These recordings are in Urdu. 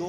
2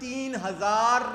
3000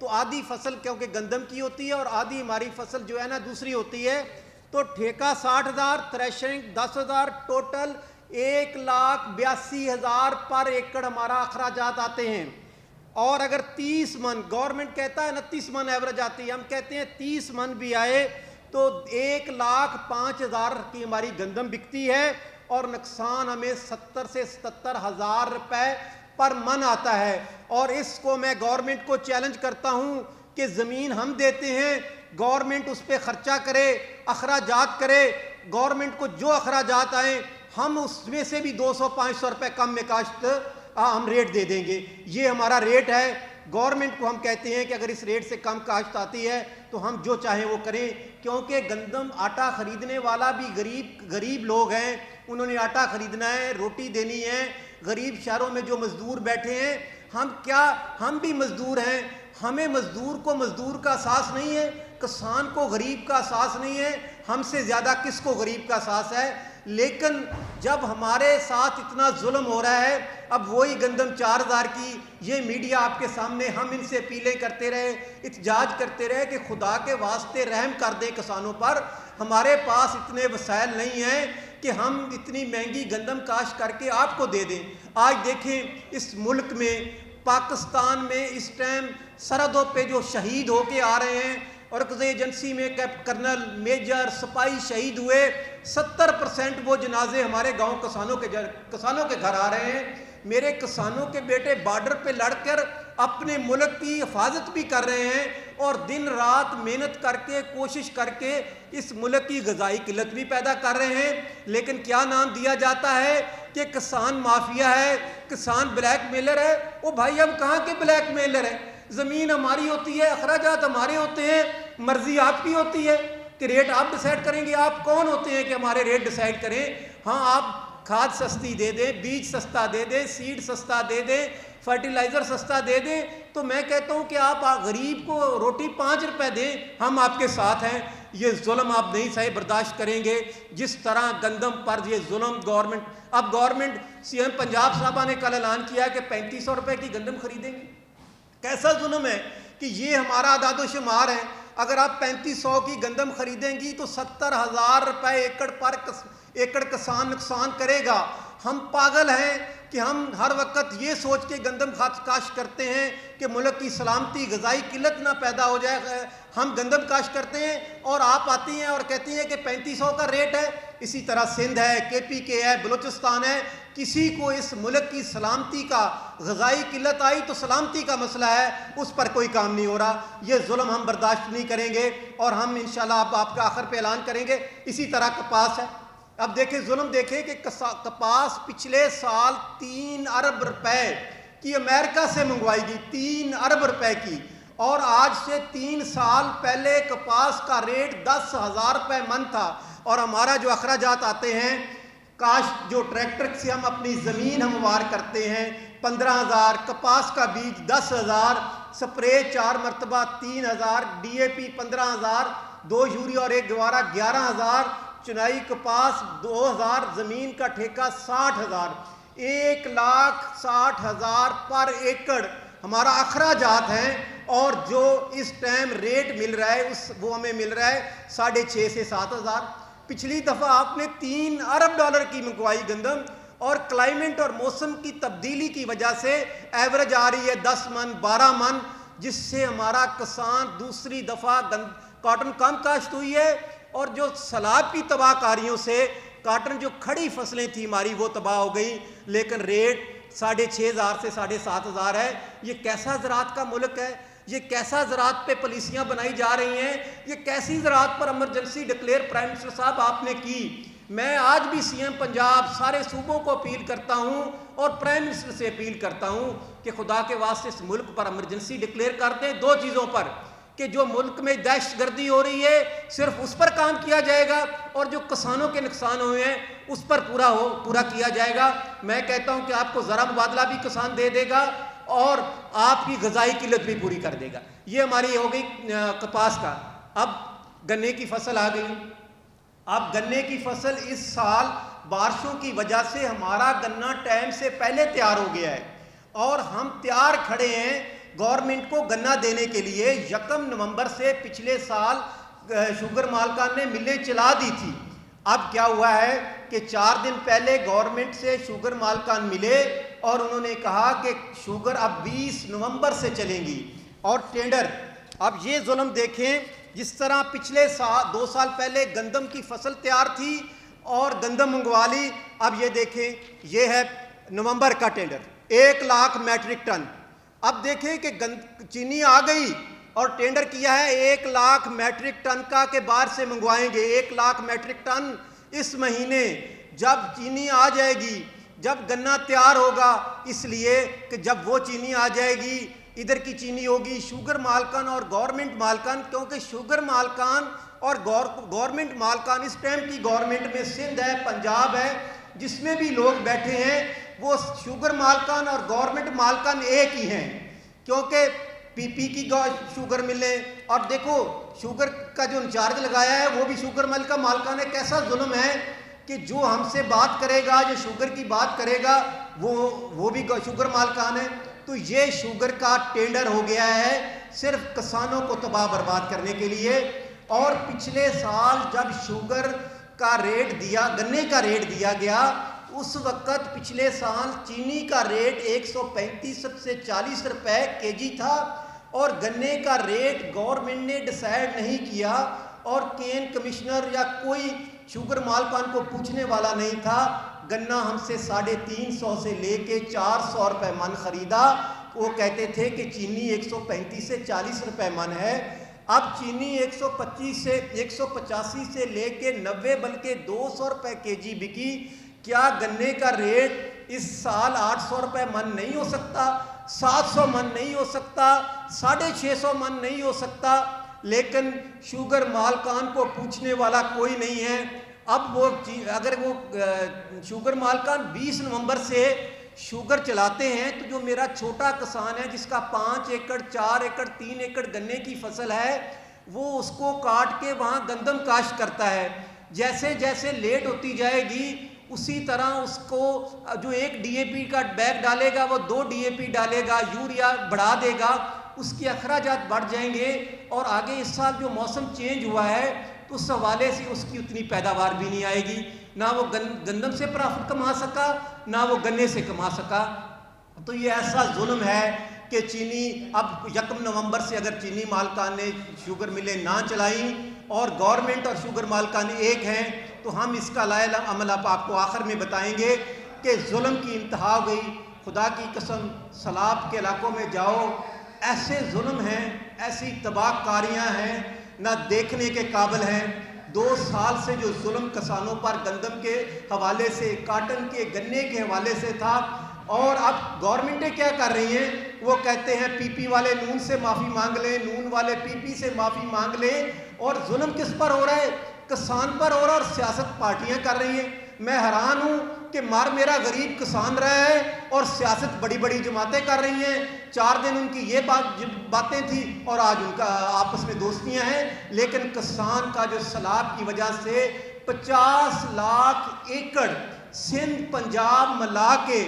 تو آدھی فصل کیونکہ گندم کی ہوتی ہے اور آدھی ہماری فصل جو ہے نا دوسری ہوتی ہے، تو ٹھیکہ 60,000، تھریشنگ 10,000، ٹوٹل 1,82,000 پر ایکڑ ہمارا اخراجات آتے ہیں۔ اور اگر 30 من، گورنمنٹ کہتا ہے 29 من ایوریج آتی ہے، ہم کہتے ہیں 30 من بھی آئے تو 1,05,000 کی ہماری گندم بکتی ہے اور نقصان ہمیں 70 سے 77,000 روپے پر من آتا ہے۔ اور اس کو میں گورنمنٹ کو چیلنج کرتا ہوں کہ زمین ہم دیتے ہیں، گورنمنٹ اس پہ خرچہ کرے، اخراجات کرے، گورنمنٹ کو جو اخراجات آئیں ہم اس میں سے بھی 200-500 روپے کم میں کاشت ہم ریٹ دے دیں گے۔ یہ ہمارا ریٹ ہے۔ گورنمنٹ کو ہم کہتے ہیں کہ اگر اس ریٹ سے کم کاشت آتی ہے تو ہم جو چاہیں وہ کریں، کیونکہ گندم آٹا خریدنے والا بھی غریب لوگ ہیں، انہوں نے آٹا خریدنا ہے، روٹی دینی ہے۔ غریب شہروں میں جو مزدور بیٹھے ہیں، ہم بھی مزدور ہیں، ہمیں مزدور کو مزدور کا احساس نہیں ہے، کسان کو غریب کا احساس نہیں ہے، ہم سے زیادہ کس کو غریب کا احساس ہے۔ لیکن جب ہمارے ساتھ اتنا ظلم ہو رہا ہے، اب وہی گندم 4,000 کی، یہ میڈیا آپ کے سامنے، ہم ان سے اپیلیں کرتے رہے، احتجاج کرتے رہے کہ خدا کے واسطے رحم کر دیں کسانوں پر، ہمارے پاس اتنے وسائل نہیں ہیں کہ ہم اتنی مہنگی گندم کاشت کر کے آپ کو دے دیں۔ آج دیکھیں اس ملک میں، پاکستان میں اس ٹائم سرحدوں پہ جو شہید ہو کے آ رہے ہیں، اور ایجنسی میں کرنل، میجر، سپاہی شہید ہوئے، 70% وہ جنازے ہمارے گاؤں کسانوں کے گھر آ رہے ہیں۔ میرے کسانوں کے بیٹے بارڈر پہ لڑ کر اپنے ملک کی حفاظت بھی کر رہے ہیں اور دن رات محنت کر کے، کوشش کر کے اس ملک کی غذائی قلت بھی پیدا کر رہے ہیں۔ لیکن کیا نام دیا جاتا ہے کہ کسان مافیا ہے، کسان بلیک میلر ہے۔ وہ بھائی ہم کہاں کے بلیک میلر ہیں؟ زمین ہماری ہوتی ہے، اخراجات ہمارے ہوتے ہیں، مرضی آپ کی ہوتی ہے کہ ریٹ آپ ڈیسائیڈ کریں گے۔ آپ کون ہوتے ہیں کہ ہمارے ریٹ ڈیسائیڈ کریں؟ ہاں، آپ کھاد سستی دے دیں، بیج سستا دے دیں، سیڈ سستا دے دیں، فرٹیلائزر سستا دے دیں، تو میں کہتا ہوں کہ آپ غریب کو روٹی 5 روپے دیں، ہم آپ کے ساتھ ہیں۔ یہ ظلم آپ نہیں سہے برداشت کریں گے۔ جس طرح گندم پر یہ ظلم گورنمنٹ سی ایم پنجاب صاحبہ نے کل اعلان کیا کہ 3500 روپے کی گندم خریدیں گے۔ کیسا ظلم ہے کہ یہ ہمارا اعداد و شمار ہے۔ اگر آپ 3500 کی گندم خریدیں گی تو 70,000 روپے ایکڑ کسان نقصان کرے گا۔ ہم پاگل ہیں کہ ہم ہر وقت یہ سوچ کے گندم کاشت کرتے ہیں کہ ملک کی سلامتی، غذائی قلت نہ پیدا ہو جائے، ہم گندم کاشت کرتے ہیں اور آپ آتی ہیں اور کہتی ہیں کہ 3500 کا ریٹ ہے۔ اسی طرح سندھ ہے، KPK ہے، بلوچستان ہے، کسی کو اس ملک کی سلامتی کا، غذائی قلت آئی تو سلامتی کا مسئلہ ہے، اس پر کوئی کام نہیں ہو رہا۔ یہ ظلم ہم برداشت نہیں کریں گے اور ہم انشاءاللہ آپ کا آخر پہ اعلان کریں گے۔ اسی طرح کپاس ہے۔ اب دیکھیں ظلم، دیکھیں کہ کپاس پچھلے سال 3 ارب روپے کی امریکہ سے منگوائی گئی، 3 ارب روپے کی، اور آج سے 3 سال پہلے کپاس کا ریٹ 10,000 روپے من تھا۔ اور ہمارا جو اخراجات آتے ہیں، کاشت جو ٹریکٹر سے ہم اپنی زمین ہموار کرتے ہیں 15,000، کپاس کا بیج 10,000، سپرے 4 مرتبہ 3,000، DAP 15,000، 2 یوریا اور 1 گوارا 11,000، چنائی کپاس 2,000، زمین کا ٹھیکہ 60,000، 1,60,000 پر ایکڑ ہمارا اخراجات ہیں۔ اور جو اس ٹائم ریٹ مل رہا ہے وہ ہمیں مل رہا ہے 6,500 سے 7,000۔ پچھلی دفعہ آپ نے 3 ارب ڈالر کی منگوائی گندم، اور کلائمیٹ اور موسم کی تبدیلی کی وجہ سے ایوریج آ رہی ہے 10 من 12 من، جس سے ہمارا کسان دوسری دفعہ کاٹن کم کاشت ہوئی ہے، اور جو سیلاب کی تباہ کاریوں سے کاٹن جو کھڑی فصلیں تھی ہماری وہ تباہ ہو گئی، لیکن ریٹ 6,500 سے 7,500 ہے۔ یہ کیسا زراعت کا ملک ہے؟ یہ کیسا زراعت پہ پالیسیاں بنائی جا رہی ہیں؟ یہ کیسی زراعت پر ایمرجنسی ڈکلیئر پرائم منسٹر صاحب آپ نے کی؟ میں آج بھی سی ایم پنجاب سارے صوبوں کو اپیل کرتا ہوں اور پرائم منسٹر سے اپیل کرتا ہوں کہ خدا کے واسطے اس ملک پر ایمرجنسی ڈکلیئر کر دیں 2 چیزوں پر، کہ جو ملک میں دہشت گردی ہو رہی ہے صرف اس پر کام کیا جائے گا، اور جو کسانوں کے نقصان ہوئے ہیں اس پر پورا کیا جائے گا۔ میں کہتا ہوں کہ آپ کو زرع مبادلہ بھی کسان دے دے گا اور آپ کی غذائی قلت بھی پوری کر دے گا۔ یہ ہماری ہو گئی کپاس کا۔ اب گنے کی فصل آ گئی۔ اب گنے کی فصل اس سال بارشوں کی وجہ سے ہمارا گنا ٹائم سے پہلے تیار ہو گیا ہے، اور ہم تیار کھڑے ہیں گورنمنٹ کو گنا دینے کے لیے 1 نومبر سے پچھلے سال شوگر مالکان نے ملیں چلا دی تھی۔ اب کیا ہوا ہے کہ 4 دن پہلے گورنمنٹ سے شوگر مالکان ملے اور انہوں نے کہا کہ شوگر اب 20 نومبر سے چلیں گی اور ٹینڈر۔ اب یہ ظلم دیکھیں، جس طرح پچھلے 2 سال پہلے گندم کی فصل تیار تھی اور گندم منگوا لی، اب یہ دیکھیں یہ ہے نومبر کا ٹینڈر 1 لاکھ میٹرک ٹن۔ اب دیکھیں کہ چینی آ گئی اور ٹینڈر کیا ہے 1 لاکھ میٹرک ٹن کا کہ باہر سے منگوائیں گے 1 لاکھ میٹرک ٹن اس مہینے۔ جب چینی آ جائے گی، جب گنا تیار ہوگا، اس لیے کہ جب وہ چینی آ جائے گی، ادھر کی چینی ہوگی، شوگر مالکان اور گورنمنٹ مالکان، کیونکہ شوگر مالکان اور گورنمنٹ مالکان اس ٹائم کی گورنمنٹ میں سندھ ہے، پنجاب ہے، جس میں بھی لوگ بیٹھے ہیں، وہ شوگر مالکان اور گورنمنٹ مالکان ایک ہی ہیں، کیونکہ پی پی کی شوگر ملیں۔ اور دیکھو شوگر کا جو انچارج لگایا ہے وہ بھی شوگر مل کا مالکان ہے۔ کیسا ظلم ہے کہ جو ہم سے بات کرے گا، جو شوگر کی بات کرے گا، وہ بھی شوگر مالکان ہے۔ تو یہ شوگر کا ٹینڈر ہو گیا ہے صرف کسانوں کو تباہ برباد کرنے کے لیے۔ اور پچھلے سال جب شوگر کا ریٹ گنے کا ریٹ دیا گیا، اس وقت پچھلے سال چینی کا ریٹ 135 سے 40 روپے کے جی تھا اور گنے کا ریٹ گورنمنٹ نے ڈیسائیڈ نہیں کیا اور کین کمشنر یا کوئی شوگر مالکان کو پوچھنے والا نہیں تھا۔ گنا ہم سے 350 سے لے کے 400 روپے من خریدا۔ وہ کہتے تھے کہ چینی 135 سے 40 روپے من ہے۔ اب چینی 185 سے لے کے 90 بلکہ 200 روپے کے جی بکی۔ کیا گنے کا ریٹ اس سال 800 روپے من نہیں ہو سکتا؟ 700 من نہیں ہو سکتا؟ 650 من نہیں ہو سکتا؟ لیکن شوگر مالکان کو پوچھنے والا کوئی نہیں ہے۔ اب اگر وہ شوگر مالکان 20 نومبر سے شوگر چلاتے ہیں تو جو میرا چھوٹا کسان ہے جس کا 5 ایکڑ 4 ایکڑ 3 ایکڑ گنے کی فصل ہے، وہ اس کو کاٹ کے وہاں گندم کاشت کرتا ہے۔ جیسے جیسے لیٹ ہوتی جائے گی اسی طرح اس کو جو 1 ڈی اے پی کا بیگ ڈالے گا وہ 2 ڈی اے پی ڈالے گا، یوریا بڑھا دے گا، اس کے اخراجات بڑھ جائیں گے۔ اور آگے اس سال جو موسم چینج ہوا ہے تو اس حوالے سے اس کی اتنی پیداوار بھی نہیں آئے گی، نہ وہ گندم سے پرافٹ کما سکا نہ وہ گنے سے کما سکا۔ تو یہ ایسا ظلم ہے کہ چینی اب 1 نومبر سے اگر چینی مالکان نے شوگر ملیں نہ چلائیں اور گورنمنٹ اور شوگر مالکان ایک ہیں تو ہم اس کا لائحہ عمل آپ کو آخر میں بتائیں گے کہ ظلم کی انتہا ہو گئی۔ خدا کی قسم سیلاب کے علاقوں میں جاؤ، ایسے ظلم ہیں، ایسی تباہ کاریاں ہیں، نہ دیکھنے کے قابل ہیں۔ 2 سال سے جو ظلم کسانوں پر گندم کے حوالے سے، کاٹن کے، گنے کے حوالے سے تھا، اور اب گورنمنٹیں کیا کر رہی ہیں؟ وہ کہتے ہیں پی پی والے نون سے معافی مانگ لیں، نون والے پی پی سے معافی مانگ لیں، اور ظلم کس پر ہو رہا ہے؟ کسان پر ہو رہا ہے، اور سیاست پارٹیاں کر رہی ہیں۔ میں حیران ہوں کہ میرا غریب کسان رہا ہے اور سیاست بڑی بڑی جماعتیں کر رہی ہیں۔ 4 دن ان کی یہ باتیں تھیں اور آج ان کا آپس میں دوستیاں ہیں، لیکن کسان کا جو سیلاب کی وجہ سے 50 لاکھ ایکڑ سندھ پنجاب ملا کے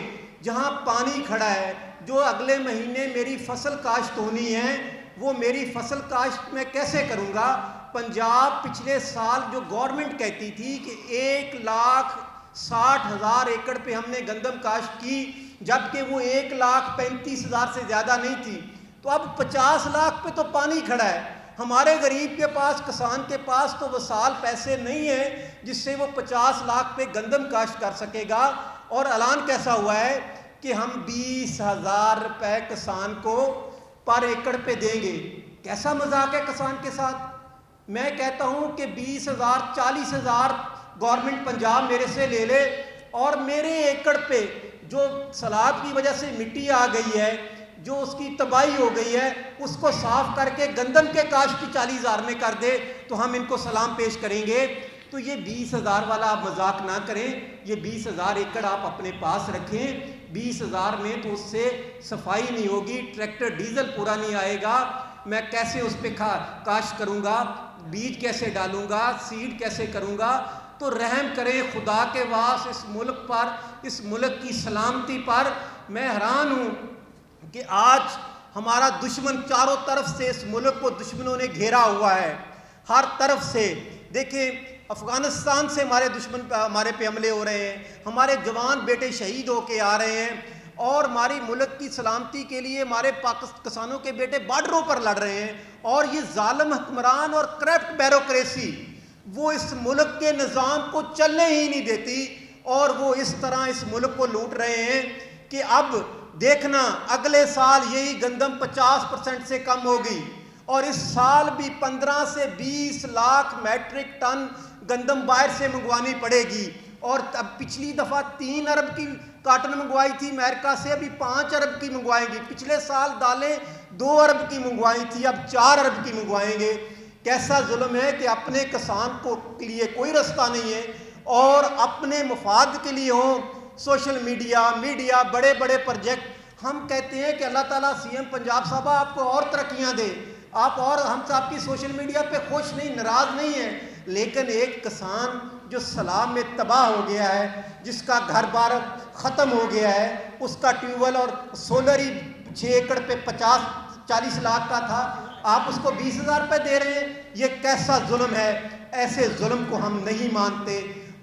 جہاں پانی کھڑا ہے، جو اگلے مہینے میری فصل کاشت ہونی ہے، وہ میری فصل کاشت میں کیسے کروں گا؟ پنجاب پچھلے سال جو گورنمنٹ کہتی تھی کہ 1,60,000 ایکڑ پہ ہم نے گندم کاشت کی، جبکہ وہ 1,35,000 سے زیادہ نہیں تھی، تو اب 50 لاکھ پہ تو پانی کھڑا ہے۔ ہمارے غریب کے پاس، کسان کے پاس تو وسال پیسے نہیں ہیں جس سے وہ 50 لاکھ پہ گندم کاشت کر سکے گا۔ اور اعلان کیسا ہوا ہے کہ ہم 20,000 روپے کسان کو پر ایکڑ پہ دیں گے۔ کیسا مذاق ہے کسان کے ساتھ؟ میں کہتا ہوں کہ 20,000 40,000 گورنمنٹ پنجاب میرے سے لے لے اور میرے ایکڑ پہ جو سیلاب کی وجہ سے مٹی آ گئی ہے، جو اس کی تباہی ہو گئی ہے، اس کو صاف کر کے گندم کے کاشت کی 40,000 میں کر دے تو ہم ان کو سلام پیش کریں گے۔ تو یہ 20,000 والا آپ مذاق نہ کریں، یہ 20,000 ایکڑ آپ اپنے پاس رکھیں۔ 20,000 میں تو اس سے صفائی نہیں ہوگی، ٹریکٹر ڈیزل پورا نہیں آئے گا، میں کیسے اس پہ کاشت کروں گا، بیج کیسے ڈالوں گا، سیڈ کیسے کروں گا؟ تو رحم کریں خدا کے واسطے اس ملک پر، اس ملک کی سلامتی پر۔ میں حیران ہوں کہ آج ہمارا دشمن چاروں طرف سے اس ملک کو دشمنوں نے گھیرا ہوا ہے، ہر طرف سے۔ دیکھیں افغانستان سے ہمارے دشمن ہمارے پہ حملے ہو رہے ہیں، ہمارے جوان بیٹے شہید ہو کے آ رہے ہیں، اور ہماری ملک کی سلامتی کے لیے ہمارے کسانوں کے بیٹے بارڈروں پر لڑ رہے ہیں، اور یہ ظالم حکمران اور کرپٹ بیوروکریسی وہ اس ملک کے نظام کو چلنے ہی نہیں دیتی، اور وہ اس طرح اس ملک کو لوٹ رہے ہیں کہ اب دیکھنا اگلے سال یہی گندم 50% سے کم ہوگی، اور اس سال بھی 15 سے 20 لاکھ میٹرک ٹن گندم باہر سے منگوانی پڑے گی، اور اب پچھلی دفعہ 3 ارب کی کاٹن منگوائی تھی امریکہ سے، ابھی 5 ارب کی منگوائیں گی، پچھلے سال دالیں 2 ارب کی منگوائی تھی، اب 4 ارب کی منگوائیں گے۔ کیسا ظلم ہے کہ اپنے کسان کو لیے کوئی رستہ نہیں ہے، اور اپنے مفاد کے لیے ہوں سوشل میڈیا بڑے بڑے پروجیکٹ۔ ہم کہتے ہیں کہ اللہ تعالیٰ سی ایم پنجاب صاحبہ آپ کو اور ترقیاں دے، آپ اور ہم سے آپ کی سوشل میڈیا پہ خوش نہیں، ناراض نہیں ہیں، لیکن ایک کسان جو سیلاب میں تباہ ہو گیا ہے، جس کا گھر بار ختم ہو گیا ہے، اس کا ٹیوب ویل اور سولر ہی 6 ایکڑ پہ 50-40 لاکھ کا تھا، آپ اس کو 20,000 روپے دے رہے ہیں، یہ کیسا ظلم ہے؟ ایسے ظلم کو ہم نہیں مانتے،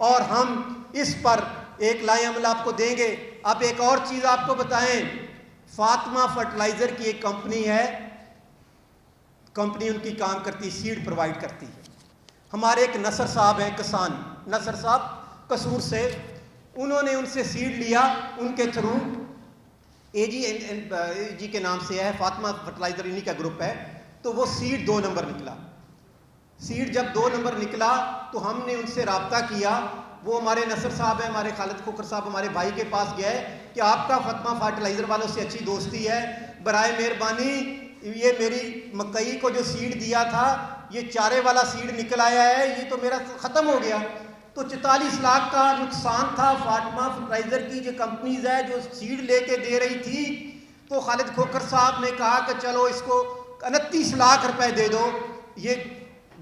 اور ہم اس پر ایک لائحہ عمل آپ کو دیں گے۔ اب ایک اور چیز آپ کو بتائیں، فاطمہ فرٹیلائزر کی ایک کمپنی ہے، کمپنی ان کی کام کرتی، سیڈ پرووائڈ کرتی ہے۔ ہمارے ایک نصر صاحب ہیں کسان، نصر صاحب قصور سے، انہوں نے ان سے سیڈ لیا، ان کے تھرو اے جی کے نام سے ہے، فاطمہ فرٹیلائزر انہی کا گروپ ہے، تو وہ سیڈ 2 نمبر نکلا۔ سیڈ جب 2 نمبر نکلا تو ہم نے ان سے رابطہ کیا، وہ ہمارے نصر صاحب ہیں، ہمارے خالد کھوکھر صاحب ہمارے بھائی کے پاس گئے کہ آپ کا فاطمہ فرٹیلائزر والوں سے اچھی دوستی ہے، برائے مہربانی یہ میری مکئی کو جو سیڈ دیا تھا یہ چارے والا سیڈ نکل آیا ہے، یہ تو میرا ختم ہو گیا۔ تو 44 لاکھ کا نقصان تھا فاطمہ فرٹیلائزر کی جو کمپنیز ہے جو سیڈ لے کے دے رہی تھی، تو خالد کھوکھر صاحب نے کہا کہ چلو اس کو 29 لاکھ روپے دے دو، یہ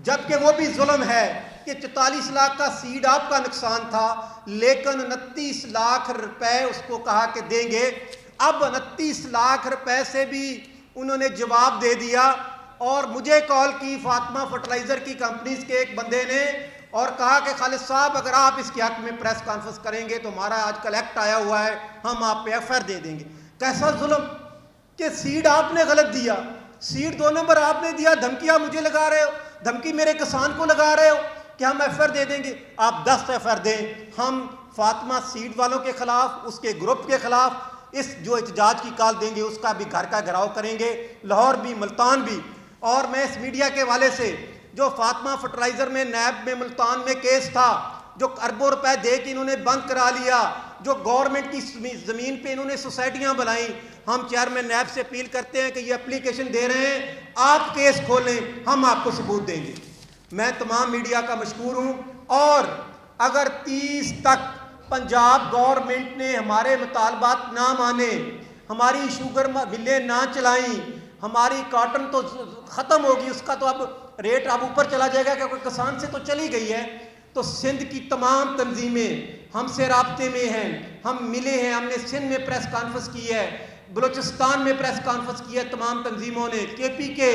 جبکہ وہ بھی ظلم ہے کہ 44 لاکھ کا سیڈ آپ کا نقصان تھا، لیکن 29 لاکھ روپے اس کو کہا کہ دیں گے۔ اب 29 لاکھ روپے سے بھی انہوں نے جواب دے دیا، اور مجھے کال کی فاطمہ فرٹیلائزر کی کمپنیز کے ایک بندے نے، اور کہا کہ خالد صاحب اگر آپ اس کے حق میں پریس کانفرنس کریں گے تو ہمارا آج کل ایکٹ آیا ہوا ہے، ہم آپ پہ FIR دے دیں گے۔ کیسا ظلم کہ سیڈ آپ نے غلط دیا، سیڈ 2 نمبر آپ نے دیا، دھمکیاں مجھے لگا رہے ہو، دھمکی میرے کسان کو لگا رہے ہو کہ ہم FIR دے دیں گے۔ آپ 10 FIR دیں، ہم فاطمہ سیڈ والوں کے خلاف، اس کے گروپ کے خلاف اس جو احتجاج کی کال دیں گے اس کا بھی گھر کا گھراؤ کریں گے، لاہور بھی، ملتان بھی۔ اور میں اس میڈیا کے حوالے سے جو فاطمہ فرٹیلائزر میں نیب میں ملتان میں کیس تھا، جو اربوں روپے دے کے انہوں نے بند کرا لیا، جو گورنمنٹ کی زمین پہ انہوں نے سوسائٹیاں بنائیں، ہم چیئرمین نیب سے اپیل کرتے ہیں کہ یہ اپلیکیشن دے رہے ہیں، آپ کیس کھولیں، ہم آپ کو ثبوت دیں گے۔ میں تمام میڈیا کا مشکور ہوں، اور اگر 30 تک پنجاب گورنمنٹ نے ہمارے مطالبات نہ مانے، ہماری شوگر ملیں نہ چلائیں، ہماری کاٹن تو ختم ہوگی، اس کا تو اب ریٹ اب اوپر چلا جائے گا کیونکہ کسان سے تو چلی گئی ہے، تو سندھ کی تمام تنظیمیں ہم سے رابطے میں ہیں، ہم ملے ہیں، ہم نے سندھ میں پریس کانفرنس کی ہے، بلوچستان میں پریس کانفرنس کی ہے، تمام تنظیموں نے، KPK،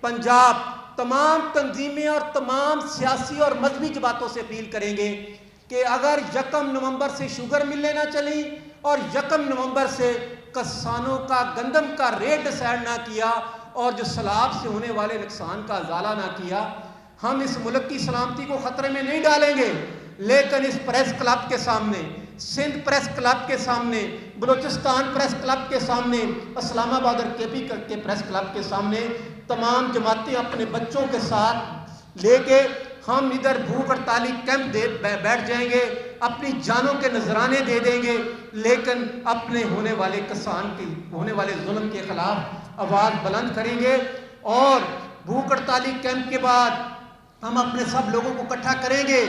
پنجاب، تمام تنظیمیں اور تمام سیاسی اور مذہبی جماعتوں سے اپیل کریں گے کہ اگر 1 نومبر سے شوگر ملیں نہ چلیں اور 1 نومبر سے کسانوں کا گندم کا ریٹ ڈیسائیڈ نہ کیا اور جو سیلاب سے ہونے والے نقصان کا ازالہ نہ کیا، ہم اس ملک کی سلامتی کو خطرے میں نہیں ڈالیں گے، لیکن اس پریس کلب کے سامنے، سندھ پریس کلب کے سامنے، بلوچستان پریس کلب کے سامنے، اسلام آباد اور KP کے پریس کلب کے سامنے تمام جماعتیں اپنے بچوں کے ساتھ لے کے ہم ادھر بھوک ہڑتالی کیمپ بیٹھ جائیں گے، اپنی جانوں کے نذرانے دے دیں گے، لیکن اپنے ہونے والے کسان کے ہونے والے ظلم کے خلاف آواز بلند کریں گے۔ اور بھوک ہڑتالی کیمپ کے بعد ہم اپنے سب لوگوں کو اکٹھا کریں گے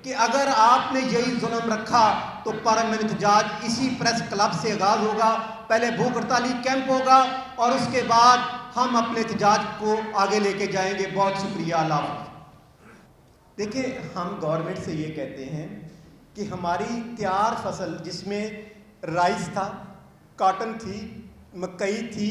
کہ اگر آپ نے یہی ظلم رکھا تو پرامن احتجاج اسی پریس کلب سے آغاز ہوگا، پہلے بھوک ہڑتالی کیمپ ہوگا اور اس کے بعد ہم اپنے احتجاج کو آگے لے کے جائیں گے۔ بہت شکریہ، اللہ حافظ۔ دیکھیں، ہم گورنمنٹ سے یہ کہتے ہیں کہ ہماری تیار فصل جس میں رائس تھا، کاٹن تھی، مکئی تھی،